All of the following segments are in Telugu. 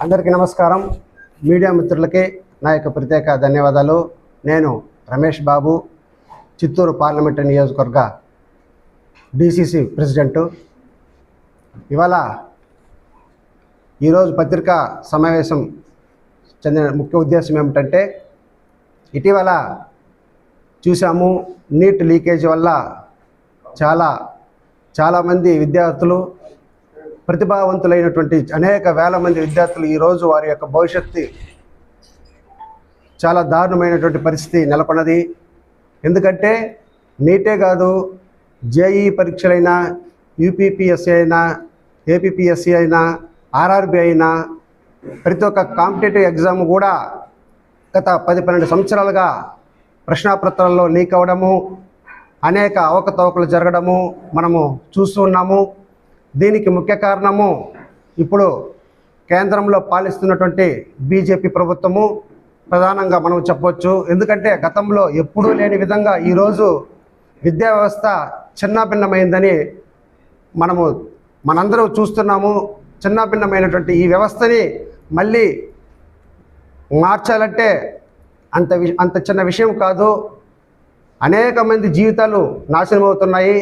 అందరికీ నమస్కారం. మీడియా మిత్రులకి నా యొక్క ప్రత్యేక ధన్యవాదాలు. నేను రమేష్ బాబు, చిత్తూరు పార్లమెంటు నియోజకవర్గ డిసిసి ప్రెసిడెంటు. ఇవాళ ఈరోజు పత్రికా సమావేశం చెందిన ముఖ్య ఉద్దేశం ఏమిటంటే, ఇటీవల చూసాము నీట్ లీకేజ్ వల్ల చాలామంది విద్యార్థులు, ప్రతిభావంతులైనటువంటి అనేక వేల మంది విద్యార్థులు ఈరోజు వారి యొక్క భవిష్యత్తు చాలా దారుణమైనటువంటి పరిస్థితి నెలకొన్నది. ఎందుకంటే నీటే కాదు, జేఈ పరీక్షలైనా, యూపీపీఎస్సీ అయినా, ఏపీపీఎస్సీ అయినా, ఆర్ఆర్బీ అయినా, ప్రతి ఒక్క కాంపిటేటివ్ ఎగ్జామ్ కూడా గత 10-12 సంవత్సరాలుగా ప్రశ్నాపత్రాల్లో లీక్ అవ్వడము, అనేక అవకతవకలు జరగడము మనము చూస్తూ ఉన్నాము. దీనికి ముఖ్య కారణము ఇప్పుడు కేంద్రంలో పాలిస్తున్నటువంటి బీజేపీ ప్రభుత్వము ప్రధానంగా మనం చెప్పవచ్చు. ఎందుకంటే గతంలో ఎప్పుడూ లేని విధంగా ఈరోజు విద్యా వ్యవస్థ చిన్నాభిన్నమైందని మనందరూ చూస్తున్నాము. చిన్నాభిన్నమైనటువంటి ఈ వ్యవస్థని మళ్ళీ మార్చాలంటే అంత చిన్న విషయం కాదు. అనేక మంది జీవితాలు నాశనం అవుతున్నాయి.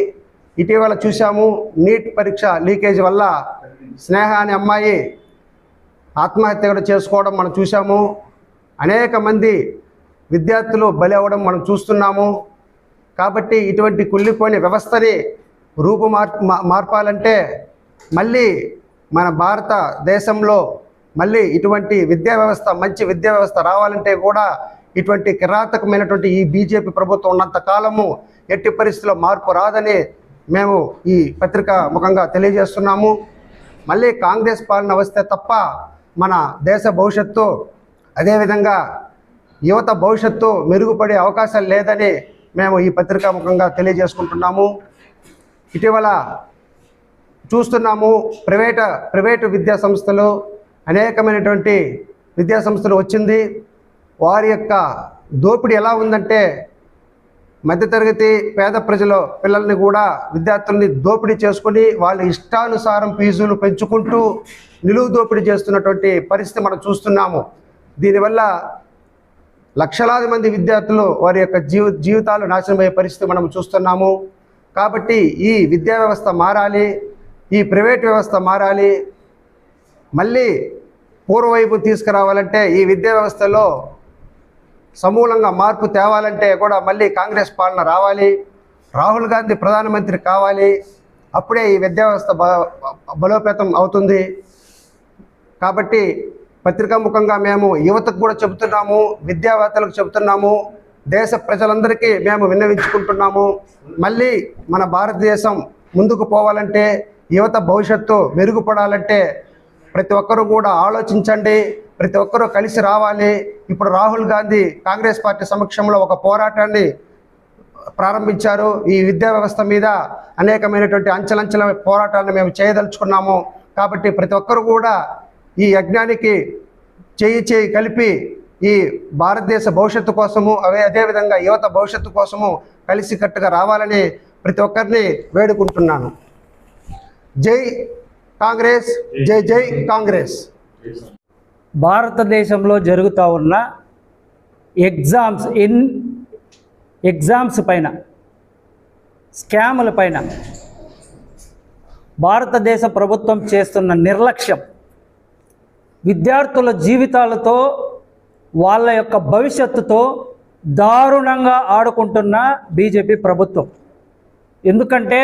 ఇటీవల చూసాము నీట్ పరీక్ష లీకేజ్ వల్ల స్నేహ అనే అమ్మాయి ఆత్మహత్య కూడా చేసుకోవడం మనం చూసాము. అనేక మంది విద్యార్థులు బలి అవ్వడం మనం చూస్తున్నాము. కాబట్టి ఇటువంటి కుళ్ళిపోయిన వ్యవస్థని మార్పాలంటే మళ్ళీ మన భారతదేశంలో మళ్ళీ ఇటువంటి విద్యా వ్యవస్థ, మంచి విద్యా వ్యవస్థ రావాలంటే కూడా ఇటువంటి కిరాతకమైనటువంటి ఈ బీజేపీ ప్రభుత్వం ఉన్నంత కాలము ఎట్టి పరిస్థితుల్లో మార్పు రాదని మేము ఈ పత్రిక ముఖంగా తెలియజేస్తున్నాము. మళ్ళీ కాంగ్రెస్ పాలన వస్తే తప్ప మన దేశ భవిష్యత్తు, అదేవిధంగా యువత భవిష్యత్తు మెరుగుపడే అవకాశాలు లేదని మేము ఈ పత్రికా ముఖంగా తెలియజేసుకుంటున్నాము. ఇటీవల చూస్తున్నాము ప్రైవేటు విద్యా సంస్థలు, అనేకమైనటువంటి విద్యా సంస్థలు వచ్చింది. వారి యొక్క దోపిడీ ఎలా ఉందంటే, మధ్యతరగతి పేద ప్రజల పిల్లల్ని కూడా, విద్యార్థుల్ని దోపిడీ చేసుకుని వాళ్ళ ఇష్టానుసారం ఫీజులు పెంచుకుంటూ నిలువు దోపిడీ చేస్తున్నటువంటి పరిస్థితి మనం చూస్తున్నాము. దీనివల్ల లక్షలాది మంది విద్యార్థులు వారి యొక్క జీవితాలు నాశనమయ్యే పరిస్థితి మనం చూస్తున్నాము. కాబట్టి ఈ విద్యా వ్యవస్థ మారాలి, ఈ ప్రైవేట్ వ్యవస్థ మారాలి. మళ్ళీ పూర్వవైపు తీసుకురావాలంటే, ఈ విద్యా వ్యవస్థలో సమూలంగా మార్పు తేవాలంటే కూడా మళ్ళీ కాంగ్రెస్ పాలన రావాలి, రాహుల్ గాంధీ ప్రధానమంత్రి కావాలి. అప్పుడే ఈ విద్యా వ్యవస్థ బలోపేతం అవుతుంది. కాబట్టి పత్రికాముఖంగా మేము యువతకు కూడా చెబుతున్నాము, విద్యావేత్తలకు చెబుతున్నాము, దేశ ప్రజలందరికీ మేము విన్నవించుకుంటున్నాము. మళ్ళీ మన భారతదేశం ముందుకు పోవాలంటే, యువత భవిష్యత్తు మెరుగుపడాలంటే ప్రతి ఒక్కరూ కూడా ఆలోచించండి, ప్రతి ఒక్కరూ కలిసి రావాలి. ఇప్పుడు రాహుల్ గాంధీ కాంగ్రెస్ పార్టీ సమక్షంలో ఒక పోరాటాన్ని ప్రారంభించారు. ఈ విద్యా వ్యవస్థ మీద అనేకమైనటువంటి అంచెలంచెల పోరాటాన్ని మేము చేయదలుచుకున్నాము. కాబట్టి ప్రతి ఒక్కరూ కూడా ఈ యజ్ఞానికి చేయి కలిపి ఈ భారతదేశ భవిష్యత్తు కోసము, అదేవిధంగా యువత భవిష్యత్తు కోసము కలిసికట్టుగా రావాలని ప్రతి ఒక్కరిని వేడుకుంటున్నాను. జై కాంగ్రెస్, జై జై కాంగ్రెస్. భారతదేశంలో జరుగుతూ ఉన్న ఎగ్జామ్స్ పైన, స్కాముల పైన భారతదేశ ప్రభుత్వం చేస్తున్న నిర్లక్ష్యం, విద్యార్థుల జీవితాలతో, వాళ్ళ యొక్క భవిష్యత్తుతో దారుణంగా ఆడుకుంటున్న బీజేపీ ప్రభుత్వం. ఎందుకంటే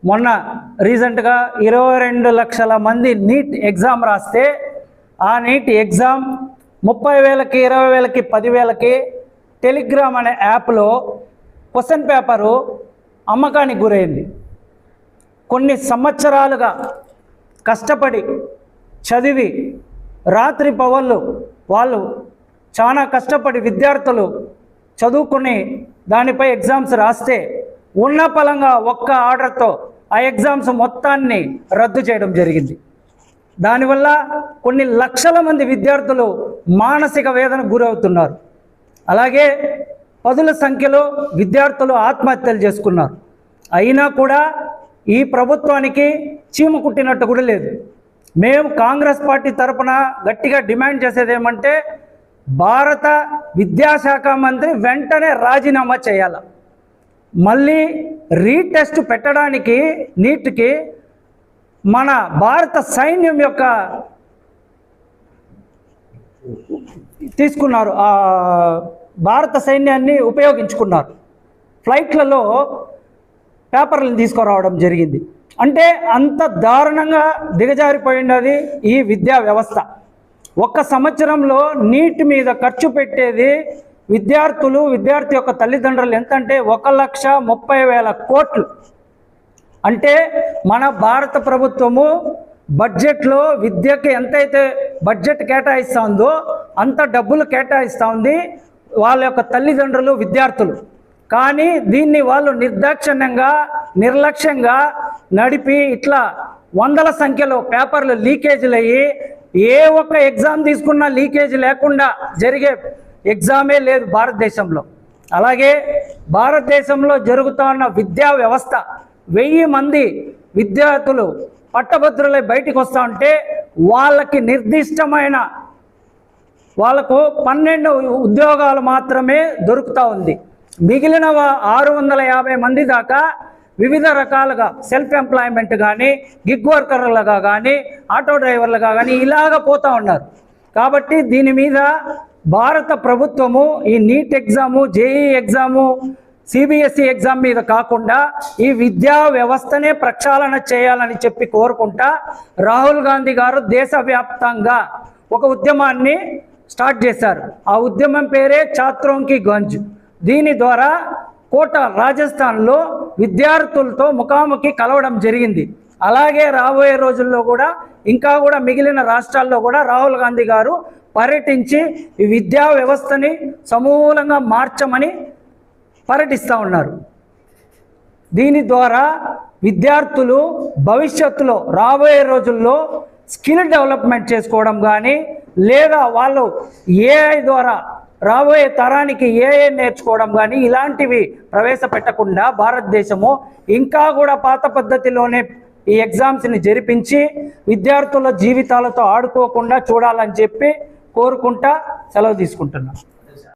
మొన్న రీసెంట్గా 22 లక్షల మంది నీట్ ఎగ్జామ్ రాస్తే, ఆ నీట్ ఎగ్జామ్ 30,000కి, 20,000కి, 10,000కి టెలిగ్రామ్ అనే యాప్లో క్వశ్చన్ పేపరు అమ్మకానికి గురైంది. కొన్ని సంవత్సరాలుగా కష్టపడి చదివి రాత్రి పవళ్ళు వాళ్ళు చాలా కష్టపడి విద్యార్థులు చదువుకుని దానిపై ఎగ్జామ్స్ రాస్తే ఉన్న పలంగా ఒక్క ఆర్డర్తో ఆ ఎగ్జామ్స్ మొత్తాన్ని రద్దు చేయడం జరిగింది. దానివల్ల కొన్ని లక్షల మంది విద్యార్థులు మానసిక వేదనకు గురవుతున్నారు. అలాగే పదుల సంఖ్యలో విద్యార్థులు ఆత్మహత్యలు చేసుకున్నారు. అయినా కూడా ఈ ప్రభుత్వానికి చీమ కుట్టినట్టు కూడా లేదు. మేము కాంగ్రెస్ పార్టీ తరపున గట్టిగా డిమాండ్ చేసేది ఏమంటే భారత విద్యాశాఖ మంత్రి వెంటనే రాజీనామా చేయాలి. మళ్ళీ రీటెస్ట్ పెట్టడానికి నీట్కి మన భారత సైన్యం యొక్క తీసుకున్నారు, భారత సైన్యాన్ని ఉపయోగించుకున్నారు. ఫ్లైట్లలో పేపర్లను తీసుకురావడం జరిగింది. అంటే అంత దారుణంగా దిగజారిపోయినది ఈ విద్యా వ్యవస్థ. ఒక్క సంవత్సరంలో నీట్ మీద ఖర్చు పెట్టేది విద్యార్థి యొక్క తల్లిదండ్రులు ఎంతంటే 1,30,000 కోట్లు. అంటే మన భారత ప్రభుత్వము బడ్జెట్లో విద్యకి ఎంతైతే బడ్జెట్ కేటాయిస్తుందో అంత డబ్బులు కేటాయిస్తూ ఉంది వాళ్ళ యొక్క తల్లిదండ్రులు, విద్యార్థులు. కానీ దీన్ని వాళ్ళు నిర్దాక్షిణ్యంగా, నిర్లక్ష్యంగా నడిపి ఇట్లా వందల సంఖ్యలో పేపర్లు లీకేజీలు అయ్యి ఏ ఒక్క ఎగ్జామ్ తీసుకున్నా లీకేజీ లేకుండా జరిగే ఎగ్జామే లేదు భారతదేశంలో. అలాగే భారతదేశంలో జరుగుతూ ఉన్న విద్యా వ్యవస్థ 1000 మంది విద్యార్థులు పట్టభద్రులై బయటికి వస్తూ ఉంటే వాళ్ళకి నిర్దిష్టమైన వాళ్ళకు 12 ఉద్యోగాలు మాత్రమే దొరుకుతూ ఉంది. మిగిలిన 650 మంది దాకా వివిధ రకాలుగా సెల్ఫ్ ఎంప్లాయ్మెంట్ కానీ, గిగ్ వర్కర్లుగా కానీ, ఆటో డ్రైవర్లుగా కానీ ఇలాగ పోతూ ఉన్నారు. కాబట్టి దీని మీద భారత ప్రభుత్వము ఈ NEET exam, JEE exam, CBSE exam మీద కాకుండా ఈ విద్యా వ్యవస్థనే ప్రక్షాళన చేయాలని చెప్పి కోరుకుంటా రాహుల్ గాంధీ గారు దేశవ్యాప్తంగా ఒక ఉద్యమాన్ని స్టార్ట్ చేశారు. ఆ ఉద్యమం పేరే ఛాత్రోంకి గంజ్. దీని ద్వారా కోట రాజస్థాన్లో విద్యార్థులతో ముఖాముఖి కలవడం జరిగింది. అలాగే రాబోయే రోజుల్లో కూడా ఇంకా కూడా మిగిలిన రాష్ట్రాల్లో కూడా రాహుల్ గాంధీ గారు పర్యటించి ఈ విద్యా వ్యవస్థని సమూలంగా మార్చమని పర్యటిస్తూ ఉన్నారు. దీని ద్వారా విద్యార్థులు భవిష్యత్తులో రాబోయే రోజుల్లో స్కిల్ డెవలప్మెంట్ చేసుకోవడం కానీ, లేదా వాళ్ళు ఏఐ ద్వారా రాబోయే తరానికి ఏఐ నేర్చుకోవడం కానీ ఇలాంటివి ప్రవేశపెట్టకుండా భారతదేశము ఇంకా కూడా పాత పద్ధతిలోనే ఈ ఎగ్జామ్స్ని జరిపించి విద్యార్థుల జీవితాలతో ఆడుకోకుండా చూడాలని చెప్పి కోరుకుంటా సెలవు తీసుకుంటున్నాను.